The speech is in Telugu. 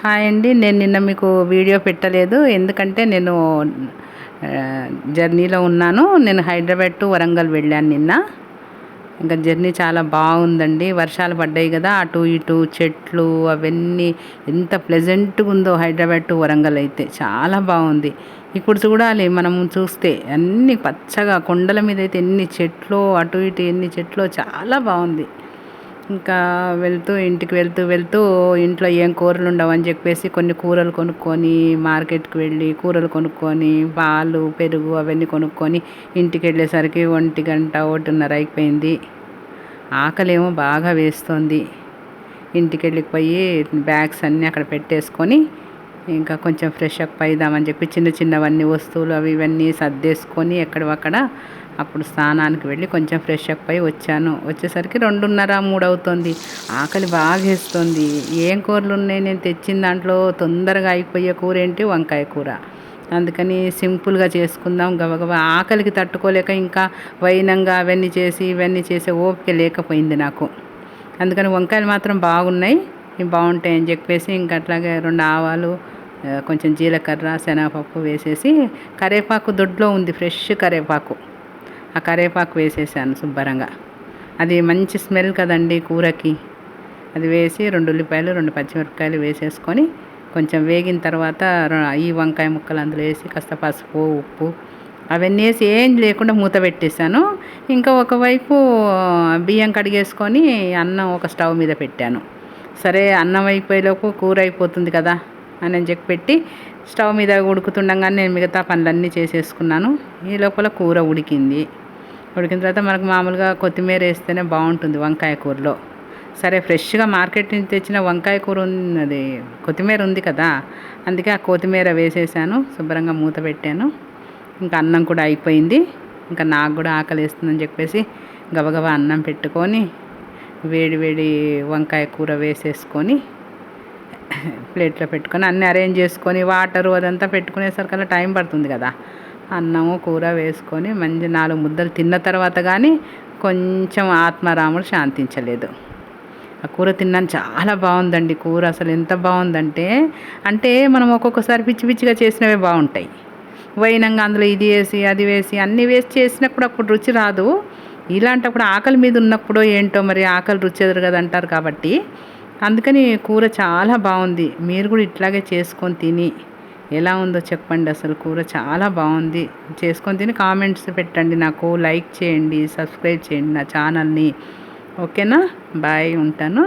హాయ్ అండి. నేను నిన్న మీకు వీడియో పెట్టలేదు. ఎందుకంటే నేను జర్నీలో ఉన్నాను. నేను హైదరాబాద్ టు వరంగల్ వెళ్ళాను నిన్న. ఇంకా జర్నీ చాలా బాగుందండి. వర్షాలు పడ్డాయి కదా, అటు ఇటు చెట్లు అవన్నీ ఎంత ప్లెజెంట్గా ఉందో హైదరాబాద్ టు వరంగల్ అయితే చాలా బాగుంది. ఇప్పుడు చూడాలి మనం చూస్తే అన్ని పచ్చగా కొండల మీద అయితే ఎన్ని చెట్లు, అటు ఇటు ఎన్ని చెట్లు, చాలా బాగుంది. ఇంకా ఇంటికి వెళ్తూ ఇంట్లో ఏం కూరలు ఉండవని చెప్పేసి కొన్ని కూరలు కొనుక్కొని మార్కెట్కి వెళ్ళి కూరలు కొనుక్కొని పాలు పెరుగు అవన్నీ కొనుక్కొని ఇంటికి వెళ్ళేసరికి 1 గంట 1:30 అయిపోయింది. ఆకలేమో బాగా వేస్తుంది. ఇంటికి వెళ్ళిపోయి బ్యాగ్స్ అన్నీ అక్కడ పెట్టేసుకొని ఇంకా కొంచెం ఫ్రెష్ అప్ అయిదామని చెప్పి చిన్నవన్నీ వస్తువులు అవి ఇవన్నీ సర్దేసుకొని ఎక్కడవక్కడ అప్పుడు స్నానానికి వెళ్ళి కొంచెం ఫ్రెష్ అప్ అయి వచ్చేసరికి 2:30 3 అవుతుంది. ఆకలి బాగా వేస్తుంది. ఏం కూరలు ఉన్నాయి నేను తెచ్చిన దాంట్లో తొందరగా అయిపోయే కూర ఏంటి, వంకాయ కూర. అందుకని సింపుల్గా చేసుకుందాం గబగబా. ఆకలికి తట్టుకోలేక ఇంకా వైనంగా అవన్నీ చేసి ఇవన్నీ చేసే ఓపిక లేకపోయింది నాకు. అందుకని వంకాయలు మాత్రం బాగున్నాయి, బాగుంటాయని చెప్పేసి ఇంకా అట్లాగే 2 ఆవాలు, కొంచెం జీలకర్ర శనగపప్పు వేసేసి కరివేపాకు దొడ్లో ఉంది, ఫ్రెష్ కరివేపాకు. ఆ కరివేపాకు వేసేసాను శుభ్రంగా. అది మంచి స్మెల్ కదండి కూరకి. అది వేసి 2 ఉల్లిపాయలు 2 పచ్చిమిరపకాయలు వేసేసుకొని కొంచెం వేగిన తర్వాత ఈ వంకాయ ముక్కలు అందులో వేసి కాస్త పసుపు ఉప్పు అవన్నీ వేసి ఏం లేకుండా మూత పెట్టేశాను. ఇంకా ఒకవైపు బియ్యం కడిగేసుకొని అన్నం ఒక స్టవ్ మీద పెట్టాను. సరే అన్నం అయిపోయేలోపు కూర అయిపోతుంది కదా అని చెప్పి పెట్టి స్టవ్ మీద ఉడుకుతుండగానే నేను మిగతా పనులన్నీ చేసేసుకున్నాను. ఈ లోపల కూర ఉడికిన తర్వాత మనకు మామూలుగా కొత్తిమీర వేస్తేనే బాగుంటుంది వంకాయ కూరలో. సరే ఫ్రెష్గా మార్కెట్ నుంచి తెచ్చిన వంకాయ కూర అది కొత్తిమీర ఉంది కదా, అందుకే ఆ కొత్తిమీర వేసేసాను. శుభ్రంగా మూత పెట్టాను. ఇంకా అన్నం కూడా అయిపోయింది. ఇంకా నాకు కూడా ఆకలి వేస్తుందని చెప్పేసి గబగబా అన్నం పెట్టుకొని వేడి వంకాయ కూర వేసేసుకొని ప్లేట్లో పెట్టుకొని అన్నీ అరేంజ్ చేసుకొని వాటరు అదంతా పెట్టుకునేసరికల్లా టైం పడుతుంది కదా. అన్నము కూర వేసుకొని మంచి 4 ముద్దలు తిన్న తర్వాత కానీ కొంచెం ఆత్మారాముడు శాంతించలేదు. ఆ కూర తిన్నాను, చాలా బాగుందండి కూర. అసలు ఎంత బాగుందంటే మనం ఒక్కొక్కసారి పిచ్చిగా చేసినవే బాగుంటాయి. వైనంగా అందులో ఇది వేసి అది వేసి అన్నీ వేసి చేసినప్పుడు అప్పుడు రుచి రాదు. ఇలాంటప్పుడు ఆకలి మీద ఉన్నప్పుడు ఏంటో మరి ఆకలి రుచి ఎదురు అంటారు కాబట్టి అందుకని కూర చాలా బాగుంది. మీరు కూడా ఇట్లాగే చేసుకొని తిని ఎలా ఉందో చెప్పండి. అసలు కూర చాలా బాగుంది. చేసుకొని తిని కామెంట్స్ పెట్టండి, నాకు లైక్ చేయండి, సబ్స్క్రైబ్ చేయండి నా ఛానల్ని. ఓకేనా? బాయ్, ఉంటాను.